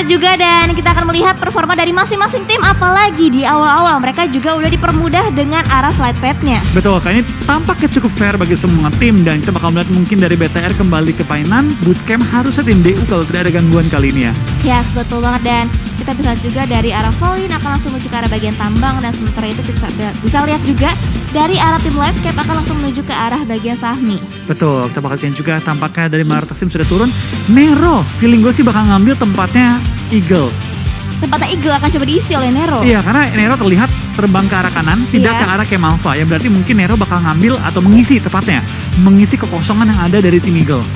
banget juga dan kita akan melihat performa dari masing-masing tim. Apalagi di awal-awal mereka juga udah dipermudah dengan arah flight path-nya. Betul, kayaknya tampaknya cukup fair bagi semua tim. Dan kita bakal melihat mungkin dari BTR kembali ke Painan. Bootcamp harusnya tim DU kalau tidak ada gangguan kali ini ya. Yes, betul banget. Dan kita bisa juga dari arah Volin akan langsung menuju ke arah bagian tambang. Dan sementara itu kita bisa lihat juga dari arah tim Livescape akan langsung menuju ke arah bagian Sahmi. Betul, kita bakal lihat juga tampaknya dari Mayoritas tim sudah turun. Nero, feeling gue sih bakal ngambil tempatnya Eagle. Tempatnya Eagle akan coba diisi oleh Nero. Iya, karena Nero terlihat terbang ke arah kanan, tidak ke arah Kemalva. Ya berarti mungkin Nero bakal ngambil atau mengisi tepatnya. Mengisi kekosongan yang ada dari tim Eagle.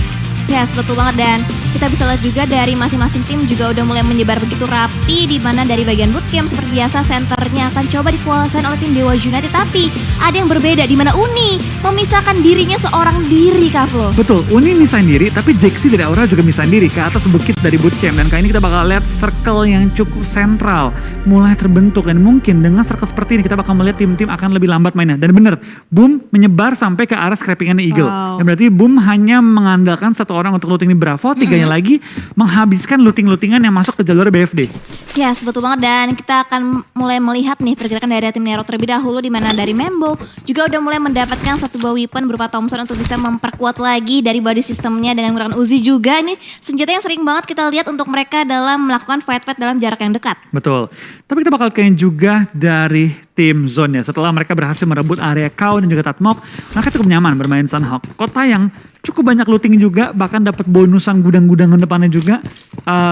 Yes, betul banget. Dan kita bisa lihat juga dari masing-masing tim juga udah mulai menyebar begitu rapi. Di mana dari bagian bootcamp seperti biasa senternya akan coba dikuasain oleh tim Dewa United. Tapi ada yang berbeda di mana Uni memisahkan dirinya seorang diri, Kak Flo. Betul, Uni misahin diri, tapi Jaxi dari Aura juga misahin diri ke atas bukit dari bootcamp. Dan kali ini kita bakal lihat circle yang cukup sentral mulai terbentuk. Dan mungkin dengan circle seperti ini kita bakal melihat tim-tim akan lebih lambat mainnya. Dan bener, Boom menyebar sampai ke arah scrappingannya Eagle. Wow. Dan berarti Boom hanya mengandalkan satu orang untuk looting di Bravo, tiganya lagi menghabiskan looting-lootingan yang masuk ke jalur BFD. Yes, betul banget. Dan kita akan mulai melihat nih pergerakan dari tim Nero terlebih dahulu. Di mana dari Membo juga udah mulai mendapatkan satu buah weapon berupa Thompson untuk bisa memperkuat lagi dari body sistemnya dengan menggunakan Uzi juga. Ini senjata yang sering banget kita lihat untuk mereka dalam melakukan fight-fight dalam jarak yang dekat. Betul. Tapi kita bakal kayaknya juga dari tim Zone ya. Setelah mereka berhasil merebut area Kau dan juga Tatmok, mereka cukup nyaman bermain Sunhawk. Kota yang cukup banyak looting juga, bahkan dapat bonusan gudang-gudangan depannya juga.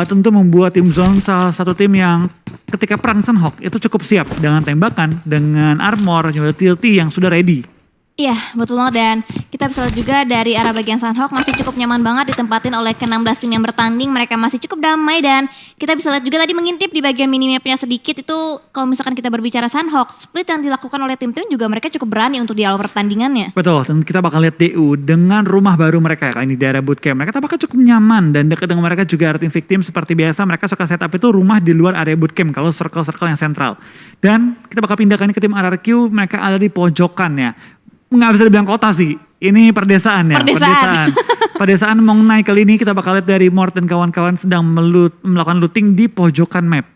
Tentu membuat tim Zone salah satu tim yang ketika perang Sunhawk itu cukup siap dengan tembakan, dengan armor, juga TLT yang sudah ready. Iya, betul banget. Dan kita bisa lihat juga dari arah bagian Sunhawk masih cukup nyaman banget ditempatin oleh ke-16 tim yang bertanding. Mereka masih cukup damai dan kita bisa lihat juga tadi mengintip di bagian minimapnya sedikit itu kalau misalkan kita berbicara Sunhawk, split yang dilakukan oleh tim-tim juga mereka cukup berani untuk di awal pertandingannya. Betul, dan kita bakal lihat DU dengan rumah baru mereka kali ini di daerah bootcamp. Mereka tampaknya cukup nyaman dan dekat dengan mereka juga area tim victim seperti biasa. Mereka suka setup itu rumah di luar area bootcamp kalau circle-circle yang sentral. Dan kita bakal pindahkan ke tim RRQ, mereka ada di pojokan ya. Nggak bisa dibilang kota sih, ini perdesaan ya. Perdesaan Mongnai kali ini kita bakal lihat dari Mort dan kawan-kawan sedang melakukan looting di pojokan map.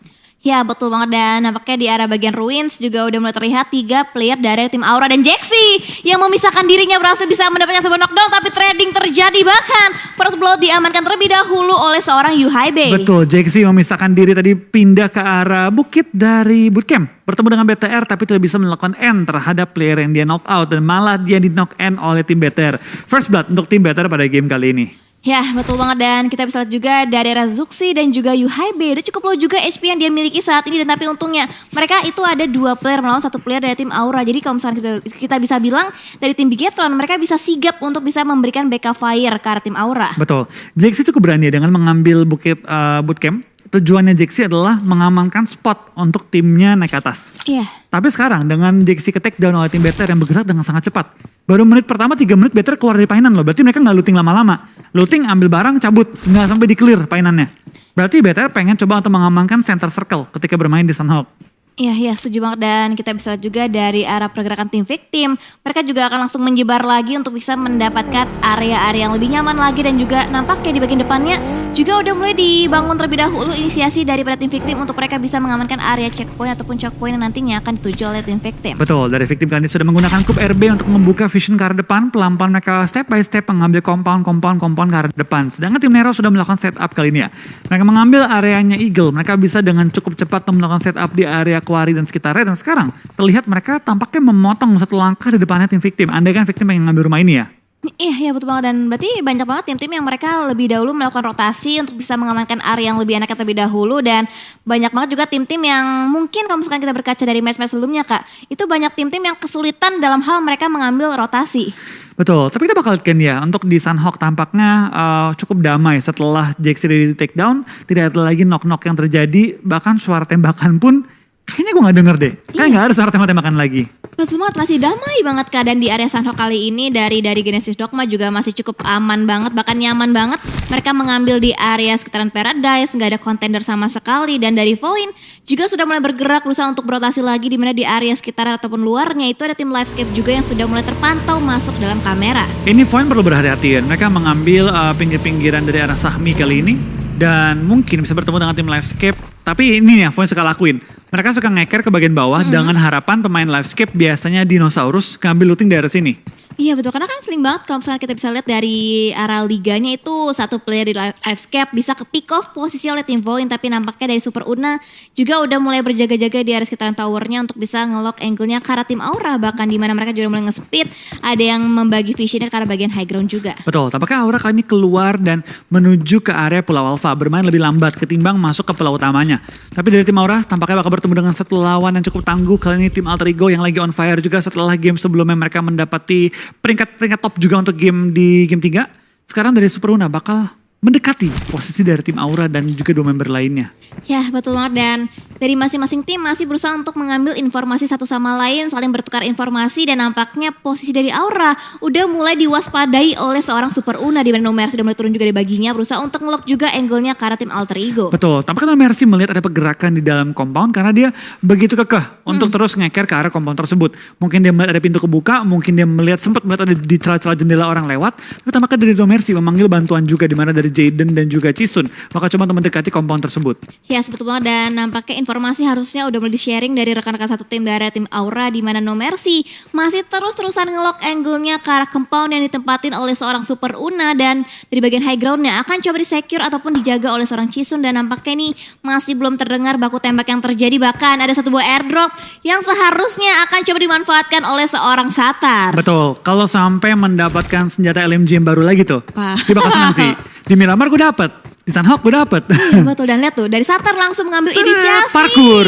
Ya betul banget. Dan nampaknya di arah bagian Ruins juga udah mulai terlihat 3 player dari tim Aura dan Jaxi yang memisahkan dirinya berhasil bisa mendapatkan sebuah knockdown, tapi trading terjadi. Bahkan first blood diamankan terlebih dahulu oleh seorang Yuhaibe. Betul, Jaxi memisahkan diri tadi pindah ke arah bukit dari bootcamp. Bertemu dengan BTR tapi tidak bisa melakukan end terhadap player yang dia knock out dan malah dia di knock end oleh tim BTR. First blood untuk tim BTR pada game kali ini. Ya betul banget. Dan kita bisa lihat juga dari Razuxi dan juga Yuhaibe udah cukup low juga HP yang dia miliki saat ini. Dan tapi untungnya mereka itu ada 2 player melawan 1 player dari tim Aura. Jadi kalau misalnya kita bisa bilang dari tim Bigetron mereka bisa sigap untuk bisa memberikan backup fire ke arah tim Aura. Betul, Jaxi cukup berani dengan mengambil bukit bootcamp. Tujuannya Jaxi adalah mengamankan spot untuk timnya naik ke atas. Iya. Tapi sekarang dengan Jaxi ke take down oleh tim BTR yang bergerak dengan sangat cepat. Baru menit pertama 3 menit BTR keluar dari painan loh. Berarti mereka gak looting lama-lama. Looting ambil barang cabut. Gak sampai di clear painannya. Berarti BTR pengen coba untuk mengamankan center circle ketika bermain di Sunhawk. Iya setuju banget. Dan kita bisa lihat juga dari arah pergerakan tim victim, mereka juga akan langsung menyebar lagi untuk bisa mendapatkan area-area yang lebih nyaman lagi. Dan juga nampaknya di bagian depannya juga udah mulai dibangun terlebih dahulu inisiasi daripada tim victim untuk mereka bisa mengamankan area checkpoint ataupun checkpoint yang nantinya akan dituju oleh tim victim. Betul, dari victim kali ini sudah menggunakan kub RB untuk membuka vision ke arah depan. Pelan-pelan mereka step by step mengambil compound ke arah depan. Sedangkan tim Nero sudah melakukan setup kali ini ya. Mereka mengambil areanya Eagle. Mereka bisa dengan cukup cepat melakukan setup di area Quarry dan sekitarnya. Dan sekarang terlihat mereka tampaknya memotong satu langkah di depannya tim victim. Andai kan victim pengen ngambil rumah ini ya. Iya betul banget. Dan berarti banyak banget tim-tim yang mereka lebih dahulu melakukan rotasi untuk bisa mengamankan area yang lebih enak terlebih dahulu. Dan banyak banget juga tim-tim yang mungkin kalau misalkan kita berkaca dari match-match sebelumnya Kak, itu banyak tim-tim yang kesulitan dalam hal mereka mengambil rotasi. Betul, tapi kita bakal lihat ya untuk di Sunhawk tampaknya cukup damai setelah Jaxi di take down. Tidak ada lagi knock-knock yang terjadi, bahkan suara tembakan pun kayaknya gue gak denger deh. Kayaknya gak ada suara tembak-tembakan lagi. Betul banget, masih damai banget keadaan di area Sunhawk kali ini. Dari Genesis Dogma juga masih cukup aman banget, bahkan nyaman banget. Mereka mengambil di area sekitaran Paradise, gak ada contender sama sekali. Dan dari Voin juga sudah mulai bergerak berusaha untuk berotasi lagi, di mana di area sekitaran ataupun luarnya itu ada tim Livescape juga yang sudah mulai terpantau masuk dalam kamera. Ini Voin perlu berhati-hati ya. Mereka mengambil pinggir-pinggiran dari arah Sahmi kali ini. dan mungkin bisa bertemu dengan tim Livescape. Tapi ini ya, Void suka lakuin. Mereka suka ngeker ke bagian bawah dengan harapan pemain Livescape biasanya dinosaurus ngambil looting dari sini. Iya betul, karena kan sering banget kalau misalnya kita bisa lihat dari arah liganya itu satu player di Livescape bisa ke pick off posisi oleh tim Void, tapi nampaknya dari Super Una juga udah mulai berjaga-jaga di area sekitaran towernya untuk bisa nge-lock angle-nya ke arah tim Aura, bahkan di mana mereka juga mulai nge-speed, ada yang membagi visionnya ke arah bagian high ground juga. Betul, tampaknya Aura kali ini keluar dan menuju ke area Pulau Alpha, bermain lebih lambat ketimbang masuk ke pulau utamanya. Tapi dari tim Aura tampaknya bakal bertemu dengan satu lawan yang cukup tangguh, kali ini tim Alter Ego yang lagi on fire juga setelah game sebelumnya mereka mendapati peringkat top juga untuk game di game 3. Sekarang dari Super Una bakal mendekati posisi dari tim Aura dan juga 2 member lainnya. Ya betul banget, dan dari masing-masing tim masih berusaha untuk mengambil informasi satu sama lain, saling bertukar informasi, dan nampaknya posisi dari Aura udah mulai diwaspadai oleh seorang Super Una di mana No Mercy sudah mulai turun juga dari baginya berusaha untuk ngelock juga angle-nya ke arah tim Alter Ego. Betul, tampaknya No Mercy melihat ada pergerakan di dalam compound karena dia begitu kekeh untuk terus ngeker ke arah compound tersebut. Mungkin dia melihat ada pintu kebuka, mungkin dia sempat melihat ada di celah-celah jendela orang lewat, tapi tampaknya dari No Mercy memanggil bantuan juga di mana dari Jaden dan juga Chisun bakal coba untuk mendekati compound tersebut. Ya betul banget, dan nampaknya informasi harusnya udah mulai di-sharing dari rekan-rekan satu tim dari tim Aura di mana No Mercy masih terus-terusan ngelock angle-nya ke arah compound yang ditempatin oleh seorang Super Una, dan dari bagian high ground-nya akan coba di-secure ataupun dijaga oleh seorang Chisun, dan nampaknya ini masih belum terdengar baku tembak yang terjadi, bahkan ada satu buah airdrop yang seharusnya akan coba dimanfaatkan oleh seorang Satar. Betul, kalau sampai mendapatkan senjata LMG yang baru lagi tuh, dia bakal senang sih. Di Miramar gue dapet, di Sunhawk gue dapet. Iya betul, dan lihat tuh dari Satar langsung mengambil inisiasi. Parkour.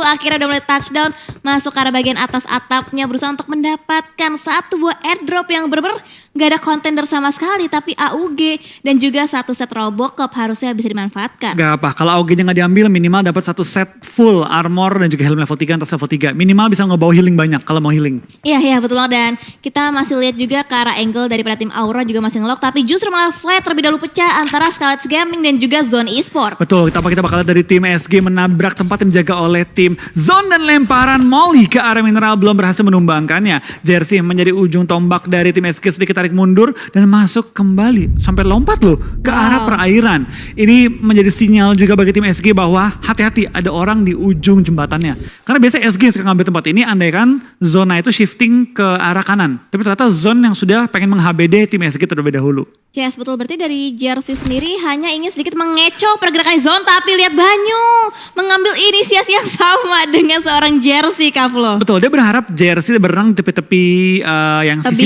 Akhirnya udah mulai touchdown, masuk ke arah bagian atas atapnya berusaha untuk mendapatkan satu buah airdrop yang bener-bener gak ada contender sama sekali, tapi AUG dan juga satu set Robocop harusnya bisa dimanfaatkan. Gak apa, kalau AUG-nya gak diambil minimal dapat satu set full armor dan juga helm level 3 atas level 3. Minimal bisa ngebawa healing banyak kalau mau healing. Iya betul banget, dan kita masih lihat juga ke arah angle daripada tim Aura juga masih ngelock, tapi justru malah fight terlebih dahulu pecah antara Scarlet Gaming dan juga Zone Esport. Betul, kita bakal lihat dari tim SG menabrak tempat yang dijaga oleh tim Zone dan lemparan Molly ke arah mineral belum berhasil menumbangkannya. Jersey menjadi ujung tombak dari tim SG sedikit tarik mundur dan masuk kembali sampai lompat loh ke arah perairan. Ini menjadi sinyal juga bagi tim SG bahwa hati-hati ada orang di ujung jembatannya. Karena biasanya SG yang suka ngambil tempat ini andaikan zona itu shifting ke arah kanan. Tapi ternyata Zone yang sudah pengen meng-HBD tim SG terlebih dahulu. Yes, betul. Berarti dari Jersey sendiri hanya ingin sedikit mengecoh pergerakan Zone, tapi lihat Banyu mengambil inisiasi yang sama dengan seorang Jersey, Kavlo. Betul, dia berharap Jersey berenang di tepi-tepi yang sisi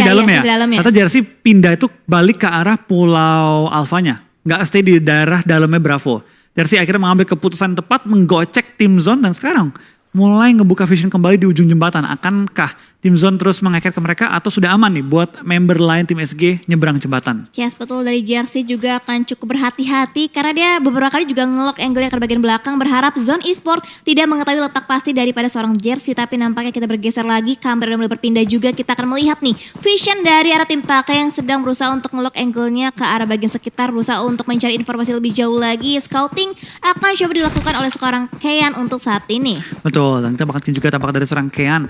dalam ya. Ternyata Jersey pindah itu balik ke arah Pulau Alfanya, nggak stay di daerah dalamnya Bravo. Jersey akhirnya mengambil keputusan tepat menggocek tim Zone dan sekarang mulai ngebuka vision kembali di ujung jembatan. Akankah tim Zone terus mengeker ke mereka atau sudah aman nih buat member lain tim SG nyebrang jembatan? Yes, betul. Dari Jersey juga akan cukup berhati-hati karena dia beberapa kali juga ngelock angle-nya ke bagian belakang, berharap Zone Esport tidak mengetahui letak pasti daripada seorang Jersey. Tapi nampaknya kita bergeser lagi, kamera udah mulai berpindah juga. Kita akan melihat nih vision dari arah tim Taka yang sedang berusaha untuk ngelock angle-nya ke arah bagian sekitar, berusaha untuk mencari informasi lebih jauh lagi. Scouting akan coba dilakukan oleh seorang Kean untuk saat ini. Betul, dan kita bakal juga tampak dari seorang Kean.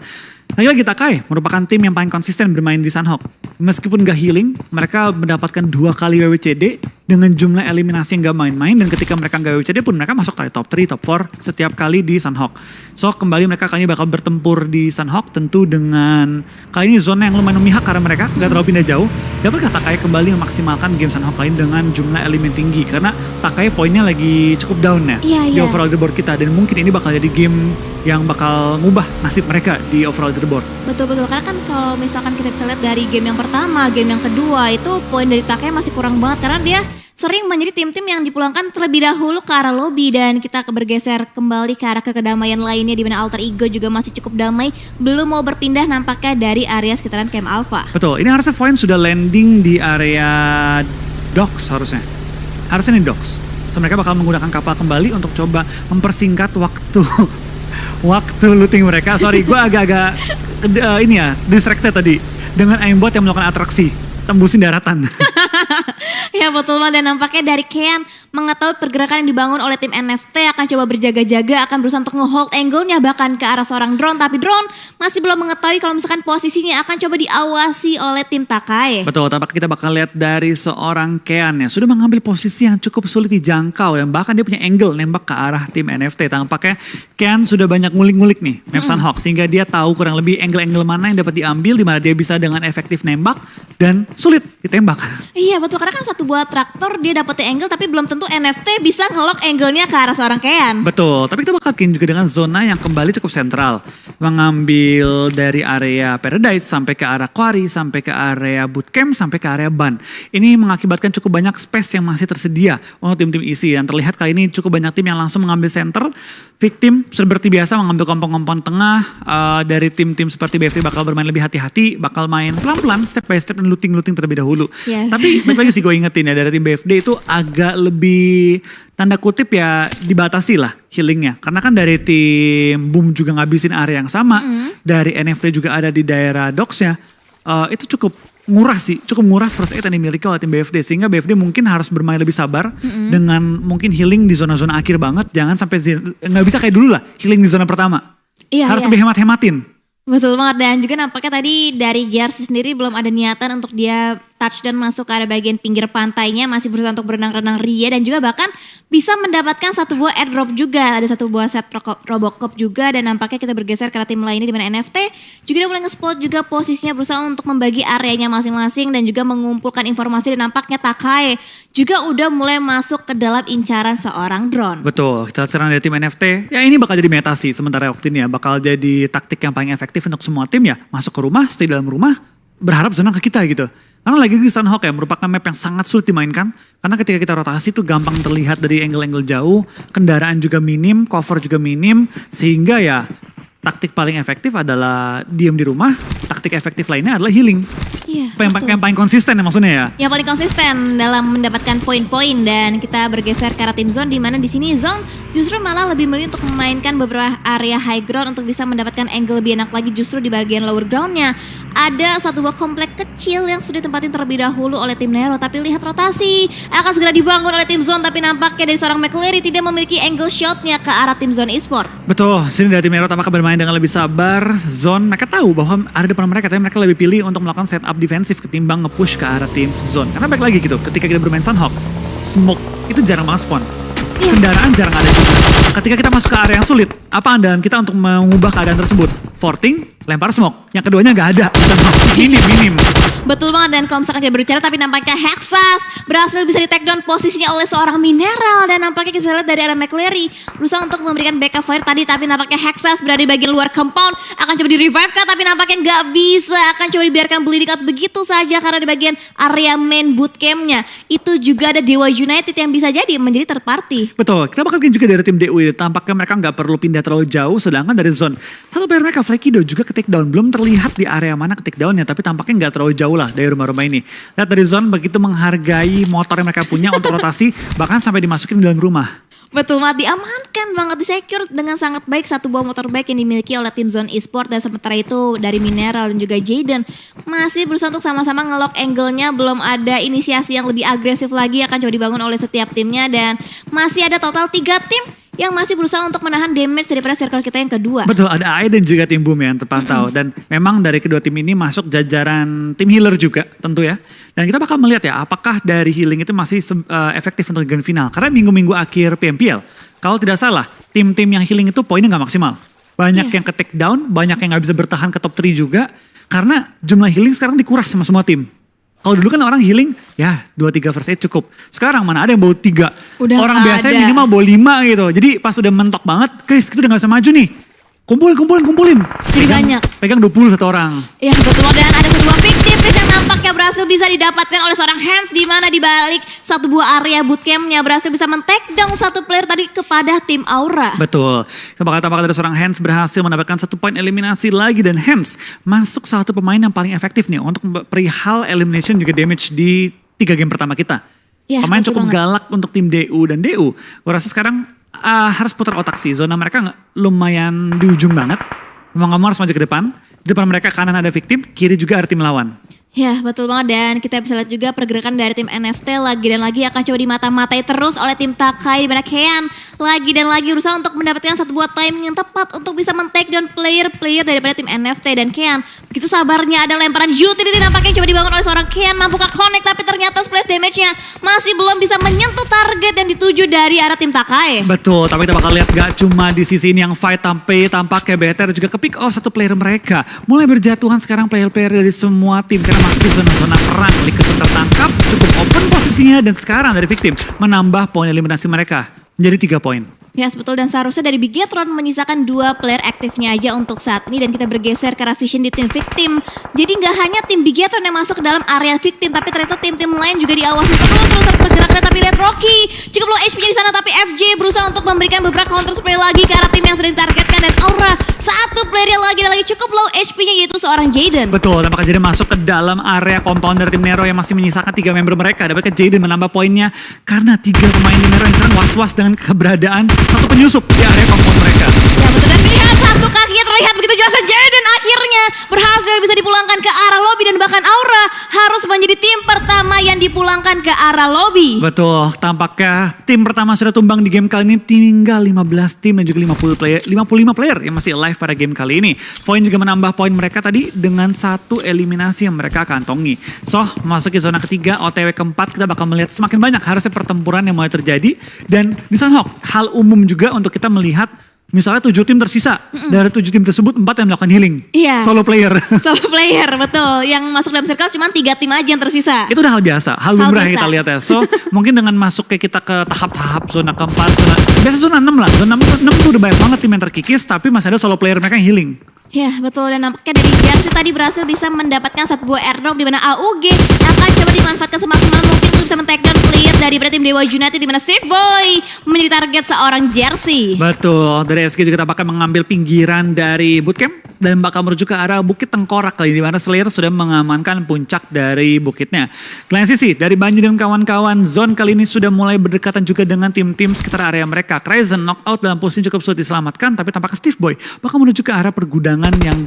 Lagi-lagi Takai merupakan tim yang paling konsisten bermain di Sunhawk. Meskipun gak healing, mereka mendapatkan 2 kali WWCD dengan jumlah eliminasi yang gak main-main. Dan ketika mereka gak WWCD pun mereka masuk top 3, top 4 setiap kali di Sunhawk. So kembali mereka kali ini bakal bertempur di Sunhawk, tentu dengan kali ini zona yang lumayan memihak karena mereka gak terlalu pindah jauh. Dapatkah Takai kembali memaksimalkan game Sunhawk lain dengan jumlah elemen tinggi? Karena Takai poinnya lagi cukup down ya di overall leaderboard kita. Dan mungkin ini bakal jadi game yang bakal ngubah nasib mereka di overall leaderboard. Betul-betul, karena kan kalau misalkan kita bisa lihat dari game yang pertama, game yang kedua itu poin dari Takai masih kurang banget karena dia sering menjadi tim-tim yang dipulangkan terlebih dahulu ke arah lobby, dan kita bergeser kembali ke arah kedamaian lainnya di mana Alter Ego juga masih cukup damai, belum mau berpindah nampaknya dari area sekitaran Camp Alpha. Betul, ini harusnya Void sudah landing di area docks harusnya. Harusnya ini docks. So mereka bakal menggunakan kapal kembali untuk coba mempersingkat waktu looting mereka. Sorry, gue agak-agak distracted tadi dengan aimbot yang melakukan atraksi tembusin daratan. Ya betul banget, dan nampaknya dari Kean mengetahui pergerakan yang dibangun oleh tim NFT akan coba berjaga-jaga, akan berusaha untuk nge-hold angle-nya bahkan ke arah seorang drone. Tapi drone masih belum mengetahui kalau misalkan posisinya akan coba diawasi oleh tim Takae. Betul, tampaknya kita bakal lihat dari seorang Kean ya. Sudah mengambil posisi yang cukup sulit dijangkau dan bahkan dia punya angle nembak ke arah tim NFT. Tampaknya Kean sudah banyak ngulik-ngulik nih map Sunhawk sehingga dia tahu kurang lebih angle-angle mana yang dapat diambil, di mana dia bisa dengan efektif nembak dan sulit ditembak. Iya betul, karena kan satu buah traktor dia dapetin angle tapi belum tentu NFT bisa nge-lock angle-nya ke arah seorang Kean. Betul, tapi kita bakal bikin juga dengan zona yang kembali cukup sentral. Mengambil dari area Paradise sampai ke arah Quarry, sampai ke area Bootcamp, sampai ke area Ban. Ini mengakibatkan cukup banyak space yang masih tersedia untuk tim-tim isi. Dan terlihat kali ini cukup banyak tim yang langsung mengambil center. Victim seperti biasa mengambil kompon-kompon tengah. Dari tim-tim seperti BFD bakal bermain lebih hati-hati, bakal main pelan-pelan, step by step dan looting-looting terlebih dahulu. Yes. Tapi baik lagi sih gue ingetin ya, dari tim BFD itu agak lebih tanda kutip ya dibatasi lah healingnya. Karena kan dari tim Boom juga ngabisin area yang sama, dari NFT juga ada di daerah Docks-nya, itu cukup cukup nguras first aid yang dimiliki oleh tim BFD. Sehingga BFD mungkin harus bermain lebih sabar dengan mungkin healing di zona-zona akhir banget. Jangan sampai nggak bisa kayak dulu lah healing di zona pertama. Iya, harus iya. lebih hemat-hematin. Betul banget, dan juga nampaknya tadi dari Jersey sendiri belum ada niatan untuk dia touchdown masuk ke area bagian pinggir pantainya, masih berusaha untuk berenang-renang ria dan juga bahkan bisa mendapatkan satu buah airdrop juga, ada satu buah set Robocop juga, dan nampaknya kita bergeser ke arah tim lainnya di mana NFT juga udah mulai nge-spot juga posisinya, berusaha untuk membagi areanya masing-masing dan juga mengumpulkan informasi, dan nampaknya Takae juga udah mulai masuk ke dalam incaran seorang drone. Betul, kita serang dari tim NFT. Ya ini bakal jadi meta sih sementara waktu ini ya. Bakal jadi taktik yang paling efektif untuk semua tim ya. Masuk ke rumah, stay dalam rumah, berharap zona ke kita gitu. Karena lagi di Sunhawk ya merupakan map yang sangat sulit dimainkan. Karena ketika kita rotasi itu gampang terlihat dari angle-angle jauh. Kendaraan juga minim, cover juga minim. Sehingga ya taktik paling efektif adalah diem di rumah. Taktik efektif lainnya adalah healing. Iya, Yang paling konsisten ya maksudnya ya. Yang paling konsisten dalam mendapatkan poin-poin, dan kita bergeser ke arah tim Zone di mana di sini Zone justru malah lebih memilih untuk memainkan beberapa area high ground untuk bisa mendapatkan angle lebih enak lagi justru di bagian lower groundnya. Ada satu buah komplek kecil yang sudah ditempatin terlebih dahulu oleh tim Nero, tapi lihat rotasi akan segera dibangun oleh tim Zone, tapi nampaknya dari seorang McCleary tidak memiliki angle shotnya ke arah tim Zone Esport. Betul, sini dari tim Nero tampaknya bermain dengan lebih sabar. Zone mereka tahu bahwa ada depan mereka, tapi mereka lebih pilih untuk melakukan setup defensif ketimbang nge-push ke arah tim Zone. Karena baik lagi gitu, ketika kita bermain Sunhawk, smoke itu jarang banget spawn. Kendaraan jarang ada juga. Ketika kita masuk ke area yang sulit, apa andalan kita untuk mengubah keadaan tersebut? Forting, lempar smoke. Yang keduanya nggak ada. Minim. Betul banget, dan kalau misalkan kita berbicara, tapi nampaknya Hexas berhasil bisa di take down posisinya oleh seorang Mineral, dan nampaknya kita bisa lihat dari arah McCleary berusaha untuk memberikan backup fire tadi, tapi nampaknya Hexas berada di bagian luar compound, akan coba di revive kan, tapi nampaknya nggak bisa, akan coba dibiarkan bleeding out begitu saja karena di bagian area main bootcampnya itu juga ada Dewa United yang bisa jadi menjadi third party. Betul, kita bakal lihat juga dari tim DU ini. Tampaknya mereka nggak perlu pindah terlalu jauh, sedangkan dari Zone satu player mereka Flekido juga ke take down. Belum terlihat di area mana ke take downnya, tapi tampaknya nggak terlalu jauh lah dari rumah-rumah ini. Lihat dari Zone begitu menghargai motor yang mereka punya untuk rotasi, bahkan sampai dimasukin di dalam rumah. Betul banget, diamankan banget, di-secure dengan sangat baik satu buah motor bike yang dimiliki oleh tim Zone Esport, dan sementara itu dari Mineral dan juga Jaden masih berusaha untuk sama-sama nge-lock angle-nya, belum ada inisiasi yang lebih agresif lagi akan coba dibangun oleh setiap timnya, dan masih ada total 3 tim yang masih berusaha untuk menahan damage daripada circle kita yang kedua. Betul, ada AE dan juga tim Boom yang terpantau. Dan memang dari kedua tim ini masuk jajaran tim healer juga tentu ya. Dan kita bakal melihat ya apakah dari healing itu masih efektif untuk grand final. Karena minggu-minggu akhir PMPL, kalau tidak salah tim-tim yang healing itu poinnya nggak maksimal. Banyak yang ke take down, banyak yang nggak bisa bertahan ke top 3 juga. Karena jumlah healing sekarang dikuras sama semua tim. Kalau dulu kan orang healing ya 2-3 first aid cukup. Sekarang mana ada yang bawa 3. Orang biasanya minimal bawa 5 gitu. Jadi pas udah mentok banget, guys kita udah gak bisa maju nih. Kumpulin. Jadi banyak. Pegang 20 satu orang. Ya betul, dan ada sebuah victim yang nampaknya berhasil bisa didapatkan oleh seorang Hans, di mana di balik satu buah area bootcampnya berhasil bisa men-take down satu player tadi kepada tim Aura. Betul. Tampaknya dari seorang Hans berhasil mendapatkan 1 poin eliminasi lagi, dan Hans masuk salah satu pemain yang paling efektif nih untuk perihal elimination juga damage di 3 game pertama kita. Ya, pemain cukup galak untuk tim DU, dan DU gue rasa sekarang harus putar otak sih. Zona mereka lumayan di ujung banget. Memang kamu harus maju ke depan. Di depan mereka kanan ada victim, kiri juga ada tim lawan. Ya betul banget, dan kita bisa lihat juga pergerakan dari tim NFT lagi dan lagi akan coba dimata-matai terus oleh tim Takai, di mana Kean lagi dan lagi berusaha untuk mendapatkan satu buah timing yang tepat untuk bisa men-take down player-player daripada tim NFT. Dan Kean begitu sabarnya ada lemparan utility nampaknya coba dibangun oleh seorang Kean, mampukah connect tapi ternyata splash damage-nya masih belum bisa menyentuh target yang dituju dari arah tim Takai. Betul, tapi kita bakal lihat gak cuma di sisi ini yang fight, tapi tampaknya BTR juga ke pick off satu player mereka. Mulai berjatuhan sekarang player-player dari semua tim karena masuk di zona-zona perang. Liquid tertangkap, cukup open posisinya, dan sekarang dari Victim menambah poin eliminasi mereka menjadi 3 poin. Ya betul, dan seharusnya dari Bigetron menyisakan 2 player aktifnya aja untuk saat ini, dan kita bergeser ke arah vision di tim Victim. Jadi nggak hanya tim Bigetron yang masuk ke dalam area Victim, tapi ternyata tim-tim lain juga diawasi terus bergerak. Tapi lihat Rocky cukup low HP-nya di sana, tapi FJ berusaha untuk memberikan beberapa counter spray lagi ke arah tim yang sedang ditargetkan, dan Aura satu player yang lagi dan lagi cukup low HP-nya yaitu seorang Jaden. Betul, tampaknya Jaden masuk ke dalam area compounder tim Nero yang masih menyisakan 3 member mereka. Dapat ke Jaden menambah poinnya karena 3 pemain di Nero yang sedang was-was dengan keberadaan satu penyusup di area compound mereka. Ya betul, dan lihat satu kakinya terlihat begitu jelas, Jaden akhirnya berhasil bisa dipulangkan ke arah lobby, dan bahkan Aura harus menjadi tim pertama yang dipulangkan ke arah lobby. Betul, tampaknya tim pertama sudah tumbang di game kali ini, tinggal 15 tim dan juga 55 player yang masih live pada game kali ini. Void juga menambah poin mereka tadi dengan 1 eliminasi yang mereka kantongi. So, masuk ke zona ketiga, OTW keempat, kita bakal melihat semakin banyak harusnya pertempuran yang mulai terjadi. Dan di Sunhawk, hal umum juga untuk kita melihat misalnya 7 tim tersisa. Dari 7 tim tersebut 4 yang melakukan healing. Iya. Solo player. Solo player, betul. Yang masuk dalam circle cuma 3 tim aja yang tersisa. Itu udah hal biasa, hal lumrah yang kita lihat ya. So mungkin dengan masuk ke kita ke tahap-tahap zona keempat, biasa zona 6 lah. Zona 6 tuh udah banyak banget tim yang terkikis, tapi masih ada solo player mereka yang healing. Ya betul, dan nampaknya dari Jersey tadi berhasil bisa mendapatkan satu buah airdrop di mana AUG akan coba dimanfaatkan semaksimal mungkin untuk bisa men-take down player dari tim Dewa United, di mana Steve Boy menjadi target seorang Jersey. Betul, dari SG juga bakal mengambil pinggiran dari bootcamp dan bakal menuju ke arah Bukit Tengkorak kali, di mana Slayer sudah mengamankan puncak dari bukitnya. Kalian sisi dari Banyu dan kawan-kawan, zone kali ini sudah mulai berdekatan juga dengan tim-tim sekitar area mereka. Crazen knockout dalam posisi cukup sulit diselamatkan, tapi tampaknya Steve Boy bakal menuju ke arah pergudangan yang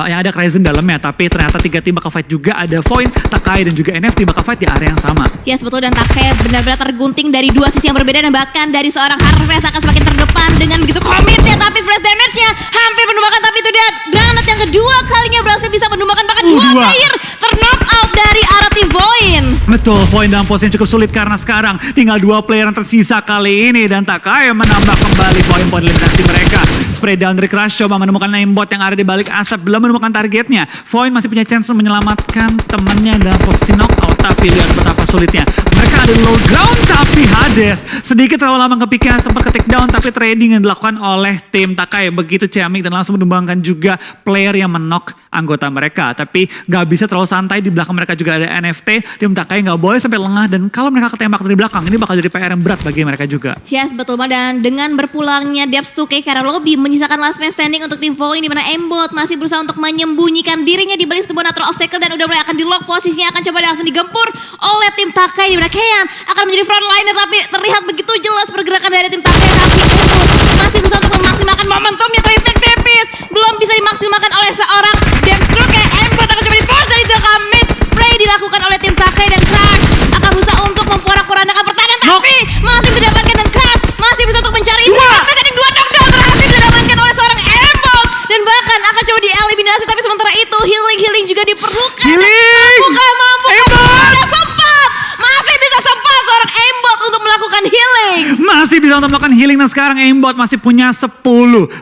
yang ada Crazen dalamnya, tapi ternyata 3 tim bakal fight juga. Ada Void, Takai dan juga NFT bakal fight di area yang sama. Yes betul, dan Takai benar-benar tergunting dari 2 sisi yang berbeda, dan bahkan dari seorang Harvest akan semakin terdepan dengan begitu komitnya, tapi splash damage-nya hampir menumbakan. Tapi itu dia granat yang kedua kalinya berhasil bisa menumbakan, bahkan 2 player terknock out dari arah tim Void. Betul, Void dalam posisi yang cukup sulit karena sekarang tinggal 2 player yang tersisa kali ini, dan Takai menambah kembali poin-poin eliminasi mereka. Spray down dari Crash coba menemukan aimbot yang ada di balik asap, belum menemukan targetnya. Void masih punya chance menyelamatkan temannya dalam posisi knockout, tapi lihat betapa sulitnya. Mereka ada di low ground, tapi Hades sedikit terlalu lama kepikirnya, sempat ke take down, tapi trading yang dilakukan oleh tim Takai begitu ciamik dan langsung menumbangkan juga player yang menok anggota mereka. Tapi gak bisa terlalu santai, di belakang mereka juga ada NFT. Tim Takai gak boleh sampai lengah, dan kalau mereka ketembak dari belakang ini bakal jadi PR yang berat bagi mereka juga. Yes betul banget, dan dengan berpulangnya Debs 2K ke arah lobby menyisakan last man standing untuk tim Void, di mana Embot masih berusaha untuk menyembunyikan dirinya di balik sebuah natural obstacle, dan udah mulai akan di lock posisinya, akan coba langsung digempur oleh tim Takai, di mana Kean akan menjadi frontliner, tapi terlihat begitu jelas pergerakan dari tim Takai. Tapi masih berusaha untuk memaksimalkan momentumnya, tapi back tipis belum bisa dimaksimalkan oleh seorang Debs 2K. Embot akan coba di-force dari itu mid spray dilakukan oleh tim Takai, dan Crash akan berusaha untuk memporak-porandakan pertahanan, tapi masih bisa didapatkan, dan Crash masih berusaha untuk mencari itu. Tapi 2 knockdown berhasil didapatkan oleh seorang Embot, dan bahkan akan coba dieliminasi, tapi sementara itu healing juga diperlukan. Mampu tidak sempat, masih bisa sempat seorang Aimbot untuk melakukan healing. Masih bisa untuk melakukan healing, dan sekarang Aimbot masih punya 10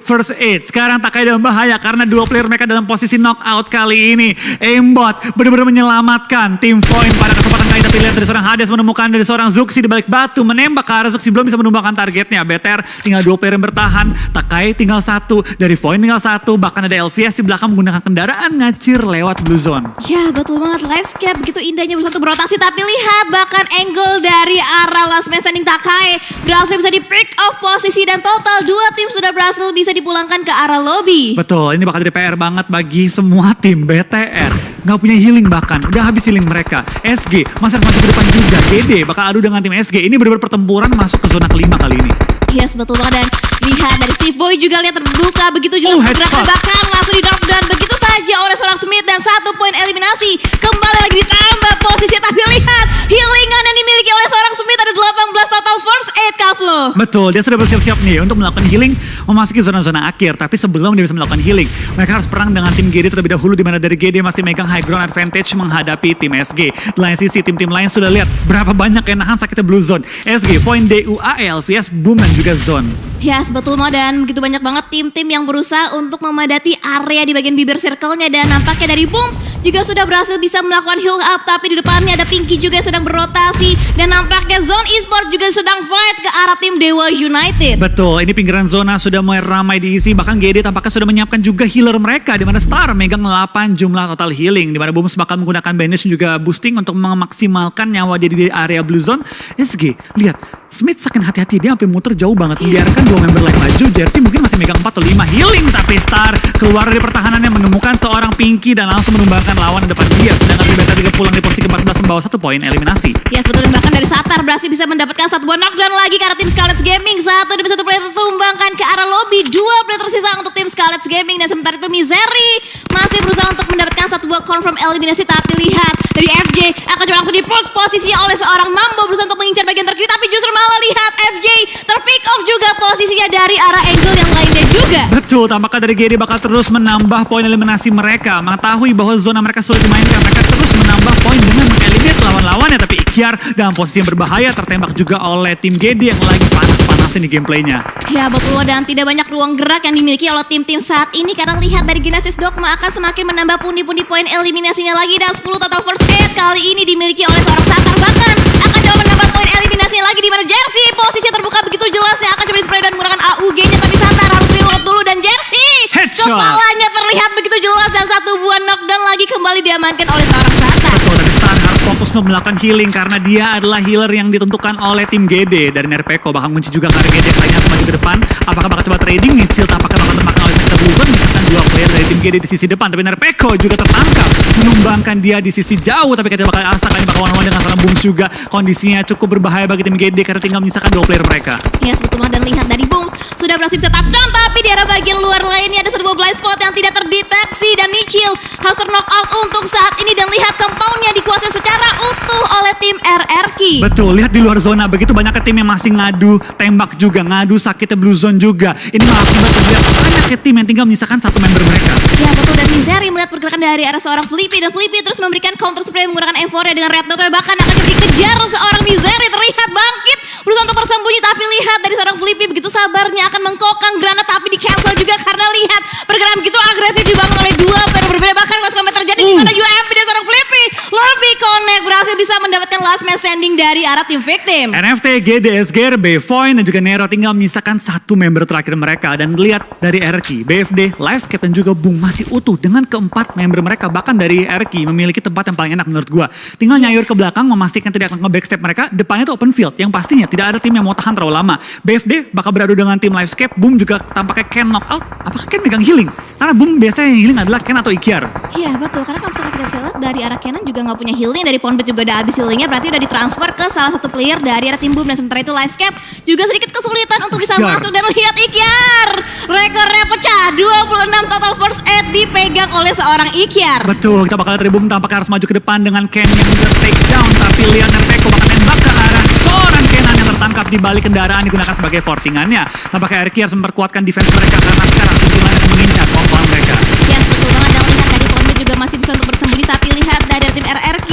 first aid. Sekarang Takai dalam bahaya karena 2 player mereka dalam posisi knockout kali ini. Aimbot benar-benar menyelamatkan tim Void pada kesempatan kali, tapi lihat dari seorang Hades menemukan dari seorang Zuxi di balik batu, menembak ke arah Zuxi, belum bisa menumbangkan targetnya. BTR tinggal 2 player yang bertahan, Takai tinggal 1, dari Void tinggal 1, bahkan ada LVS di belakang menggunakan kendaraan ngacir lewat blue zone. Ya betul banget, Livescape begitu indahnya bersatu berotasi, tapi lihat bahkan angle dari arah last man standing Takai berhasil bisa di pick off posisi, dan total 2 tim sudah berhasil bisa dipulangkan ke arah lobby. Betul, ini bakal jadi PR banget bagi semua tim. BTR nggak punya healing, bahkan udah habis healing mereka. SG masih harus maju ke depan juga. GD bakal adu dengan tim SG. Ini benar-benar pertempuran masuk ke zona kelima kali ini. Yes betul banget, dan lihat dari Steve Boy juga lihat terbuka begitu jelas pergerakan, bahkan langsung di knockdown begitu saja saja oleh seorang Smith dan 1 poin eliminasi. Kembali lagi ditambah posisi, tapi lihat healingan yang dimiliki oleh seorang Smith ada 18 total first aid, Kaflo. Betul, dia sudah bersiap-siap nih untuk melakukan healing memasuki zona-zona akhir. Tapi sebelum dia bisa melakukan healing, mereka harus perang dengan tim GD terlebih dahulu, di mana dari GD masih megang high ground advantage menghadapi tim SG. Di lain sisi tim-tim lain sudah lihat berapa banyak yang nahan sakitnya Blue Zone. SG, Void, DUAE, LVS, Boom dan juga Zone. Yes, betul Mo, dan begitu banyak banget tim-tim yang berusaha untuk memadati area di bagian bibir circle-nya, dan nampaknya dari Booms juga sudah berhasil bisa melakukan heal up, tapi di depannya ada Pinky juga yang sedang berotasi, dan nampaknya Zone Esport juga sedang fight ke arah tim Dewa United. Betul, ini pinggiran zona sudah mulai ramai diisi, bahkan GD tampaknya sudah menyiapkan juga healer mereka, di mana Star megang 8 jumlah total healing, di mana Booms bakal menggunakan banish juga boosting untuk memaksimalkan nyawa dia di area Blue Zone. SG, lihat, Smith saking hati-hati, dia sampai muter jauh banget, membiarkan 2 member lain maju. Jersey mungkin masih megang 4 atau 5 healing, tapi Star keluar dari pertahanannya menemukan seorang Pinky dan langsung menumbangkan lawan di depan dia. Sedangkan Rebecca juga pulang di posisi ke-14 membawa 1 poin eliminasi. Yes, betul, dan bahkan dari Satar berhasil bisa mendapatkan 1 buah knockdown lagi ke arah tim Scarlet Gaming. 1 demi 1 player tertumbangkan ke arah lobby, 2 player tersisa untuk tim Scarlet Gaming, dan sementara itu Misery masih berusaha untuk mendapatkan 1 buah confirm eliminasi. Tapi lihat dari FJ akan coba langsung di push posisinya oleh seorang Mambo, berusaha untuk mengincar bagian terkiri, tapi justru malah lihat FJ terpick off juga posisinya dari arah angle yang lainnya juga. Betul, tampaknya dari GD bakal terus menambah poin eliminasi mereka. Mengetahui bahwa zona mereka sulit dimainkan, mereka terus menambah poin dengan mengeliminate lawan-lawannya. Tapi Ikyar dalam posisi yang berbahaya, tertembak juga oleh tim GD yang lagi panas-panasin di gameplaynya. Ya betul, dan tidak banyak ruang gerak yang dimiliki oleh tim-tim saat ini, karena lihat dari Genesis Dogma akan semakin menambah pundi-pundi poin eliminasinya lagi, dan 10 total first aid kali ini dimiliki oleh seorang Satar. Bahkan akan coba menambah poin eliminasinya lagi, di mana Jersey posisi terbuka begitu jelasnya akan coba di-spray dan menggunakan AUG-nya, tapi Satar harus reload dulu, dan Jersey headshot. Kepalanya terlihat begitu jelas, dan 1 buah knockdown lagi kembali diamankan oleh seorang Satar. Betul, tapi Star harus fokus untuk melakukan healing karena dia adalah healer yang ditentukan oleh tim GD dari Nerpeko. Bahkan kunci juga karena GD yang lainnya maju ke depan. Apakah bakal coba trading? Mitchell tampaknya bakal termakan oleh sektor Blue Zone, misalkan 2 player dari tim GD di sisi depan, tapi Nerpeko juga tertangkap menumbangkan dia di sisi jauh. Tapi kita bakal asa kalian bakal one-on-one dengan seorang Booms juga. Kondisinya cukup berbahaya bagi tim GD karena tinggal menyisakan 2 player mereka. Ya sebetulnya, dan lihat dari Booms sudah berhasil bisa touchdown, tapi di arah bagian luar lainnya ada sebuah blind spot yang tidak terdeteksi, dan Mitchell harus knock out untuk saat ini, dan lihat compoundnya dikuasai secara utuh oleh tim RRQ. Betul, lihat di luar zona begitu banyak tim yang masih ngadu tembak juga, ngadu sakitnya Blue Zone juga. Ini mengakibatkan lihat banyak tim yang tinggal menyisakan 1 member mereka. Ya betul, dan Misery melihat pergerakan dari arah seorang Flippy, dan Flippy terus memberikan counter spray menggunakan M4 dengan Red Dot, bahkan akan coba dikejar seorang Misery, terlihat bangkit berusaha untuk bersembunyi, tapi lihat dari seorang Flippy begitu sabarnya akan mengkokang granat, tapi di cancel juga karena lihat pergerakan begitu agresif dibangun oleh 2 player berbeda. Bahkan kalau sampai terjadi di sana UMP dari seorang Flippy, Lurby Connect berhasil bisa mendapatkan last man standing dari arah tim victim. NFT, GD, SGRB, Void dan juga Nero tinggal menyisakan 1 member terakhir mereka. Dan lihat dari RRQ, BFD, Livescape dan juga Boom masih utuh dengan ke-4 member mereka. Bahkan dari RRQ memiliki tempat yang paling enak menurut gua. Tinggal nyayur ke belakang memastikan tidak akan nge-backstep mereka. Depannya itu open field yang pastinya tidak ada tim yang mau tahan terlalu lama. BFD bakal beradu dengan tim Livescape. Boom juga tampaknya Ken knock out. Apakah Ken megang healing? Karena Boom biasanya yang healing adalah Ken atau Ikyar. Iya betul, karena kalau misalnya kita bisa lihat dari arah Kenan juga nggak punya healing, dari Ponbet juga udah habis healingnya, berarti udah ditransfer ke salah satu player dari arah tim Boom, dan sementara itu Livescape juga sedikit kesulitan untuk bisa masuk, dan lihat Ikyar rekornya pecah, 26 total first aid dipegang oleh seorang Ikyar. Betul, kita bakal lihat dari Boom tampaknya harus maju ke depan dengan Ken yang juga take down, tapi lihat Nerpeko bakal tembak ke arah seorang Kenan yang tertangkap di balik kendaraan digunakan sebagai fortingannya. Tampaknya RRQ harus memperkuatkan defense mereka karena sekarang tuntutannya akan mengincar kompon mereka. Ya betul banget, dan lihat dari Ponbet juga masih bisa untuk bersembunyi, tapi lihat dari tim RRQ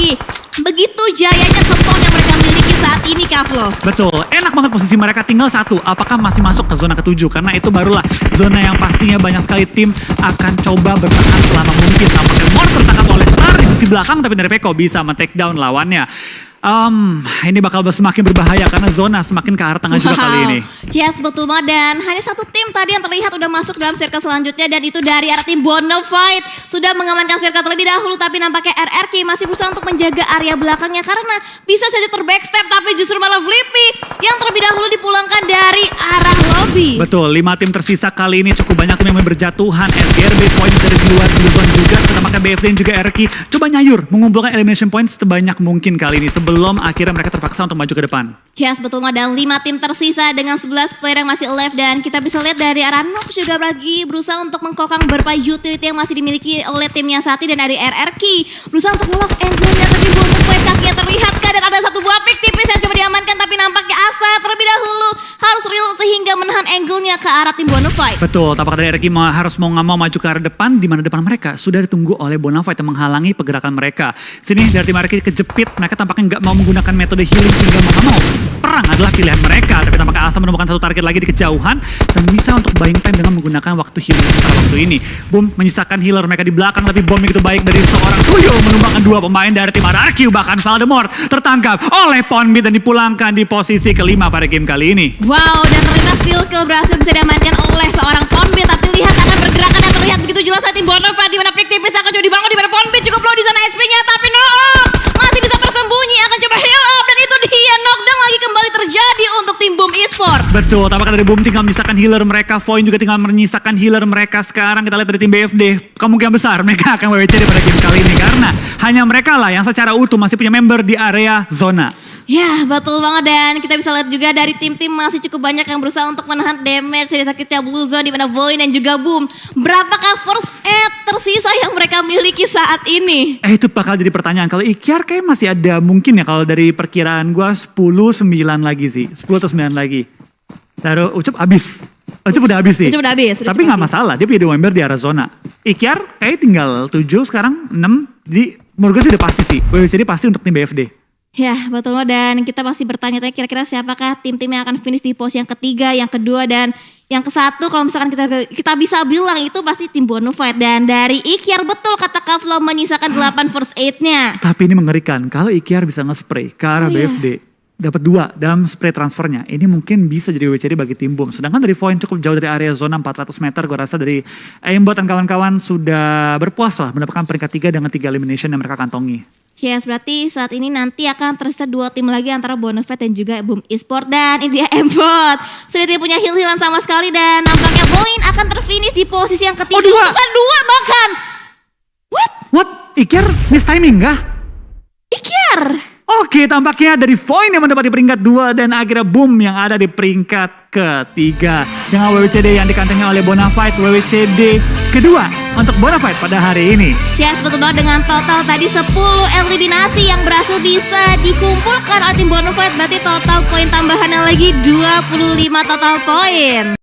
begitu jayanya compound yang mereka miliki saat ini, Kaflo. Betul, enak banget posisi mereka, tinggal 1. Apakah masih masuk ke zona ke-7? Karena itu barulah zona yang pastinya banyak sekali tim akan coba bertahan selama mungkin. Tampaknya Mor tertangkap oleh Star di sisi belakang, tapi Nerpeko bisa men-take down lawannya. Ini bakal semakin berbahaya karena zona semakin ke arah tengah juga kali ini. Yes, betul banget, dan hanya 1 tim tadi yang terlihat udah masuk dalam circle selanjutnya, dan itu dari arah tim Bonafide sudah mengamankan circle terlebih dahulu, tapi nampaknya RRQ masih berusaha untuk menjaga area belakangnya karena bisa saja terbackstep, tapi justru malah Flippy yang terlebih dahulu dipulangkan dari arah lobby. Betul, 5 tim tersisa kali ini cukup banyak tim yang berjatuhan. SGRB points dari luar blue zone juga, tampaknya BFD dan juga RRQ coba nyayur mengumpulkan elimination points sebanyak mungkin kali ini sebelum akhirnya mereka terpaksa untuk maju ke depan. Yes, betul, dan 5 tim tersisa dengan 11 player yang masih alive, dan kita bisa lihat dari arah Nox juga lagi berusaha untuk mengkokang beberapa utility yang masih dimiliki oleh timnya Sati, dan dari RRQ berusaha untuk ngelok angle-nya, tapi bonus point kakinya terlihat kan, dan ada satu buah pick tipis yang coba diamankan, tapi nampaknya Asa terlebih dahulu harus reload sehingga menahan angle-nya ke arah tim Bonafide. Betul, tampaknya dari RRQ harus mau nggak mau maju ke arah depan, di mana depan mereka sudah ditunggu oleh Bonafide yang menghalangi pergerakan mereka. Sini dari tim RRQ kejepit, mereka tampaknya nggak mau menggunakan metode healing sehingga mau nggak mau perang adalah pilihan mereka, tapi tampaknya Asa menemukan satu target lagi di kejauhan dan bisa untuk buying time dengan menggunakan waktu healing sementara waktu ini. Boom menyisakan healer mereka di belakang, tapi bom begitu baik dari seorang Tuyul menumbangkan 2 pemain dari tim RRQ, bahkan Voldemort tertangkap oleh Ponbit dan dipulangkan di posisi kelima pada game kali ini. Wow, dan ternyata steal kill berhasil bisa diamankan oleh seorang Ponbit, tapi lihat akan pergerakan yang terlihat begitu jelas oleh tim Bonafide, di mana pick tipis akan coba dibangun, di mana Ponbit cukup low di sana HP-nya, tapi Nox masih bisa tersembunyi, akan coba heal up, dan itu dia knockdown lagi kembali terjadi untuk tim Boom Esports. Betul, tampaknya dari Boom tinggal menyisakan healer mereka, Void juga tinggal menyisakan healer mereka. Sekarang kita lihat dari tim BFD, kemungkinan besar mereka akan WWCD pada game kali ini karena hanya mereka lah yang secara utuh masih punya member di area zona. Ya, betul banget, dan kita bisa lihat juga dari tim-tim masih cukup banyak yang berusaha untuk menahan damage dari sakitnya Blue Zone, di mana Void dan juga Boom. Berapakah first aid tersisa yang mereka miliki saat ini? Itu bakal jadi pertanyaan. Kalau Ikyar kayak masih ada mungkin ya, kalau dari perkiraan gua 10-9 lagi sih. 10 atau 9 lagi. Taruh Ucup habis. Ucup udah habis sih. Ucup udah habis. Tapi nggak masalah, dia punya 2 member di area zona. Ikyar kayak tinggal 7 sekarang, 6. Jadi menurut gue sih udah pasti sih. WWCD pasti untuk tim BFD. Ya, betul, dan kita masih bertanya-tanya kira-kira siapakah tim-tim yang akan finish di pos yang ketiga, yang kedua, dan yang ke-1. Kalau misalkan kita bisa bilang itu pasti tim Bonafide, dan dari Ikyar betul kata Kavlo menyisakan 8 first aid-nya. Tapi ini mengerikan, kalau Ikyar bisa nge-spray ke arah BFD, dapat 2 dalam spray transfernya, ini mungkin bisa jadi WWCD bagi tim Boom. Sedangkan dari Void cukup jauh dari area zona 400 meter, gue rasa dari Aimbot dan kawan-kawan sudah berpuas lah mendapatkan peringkat 3 dengan 3 elimination yang mereka kantongi. Yes, berarti saat ini nanti akan tersisa 2 tim lagi antara Bonafide dan juga Boom Esports, dan ini dia Aimbot. Sudah tidak punya heal-healan sama sekali, dan nampaknya Boin akan terfinish di posisi yang ketiga. Bukan 2 bahkan. What? Ikyar miss timing kah? Ikyar. Oke, tampaknya dari Void yang mendapat di peringkat 2 dan akhirnya Boom yang ada di peringkat ketiga. Dengan WWCD yang dikantongi oleh Bonafide, WWCD kedua untuk Bonafide pada hari ini. Yes, betul banget, dengan total tadi 10 eliminasi yang berhasil bisa dikumpulkan oleh tim Bonafide, berarti total poin tambahannya lagi 25 total poin.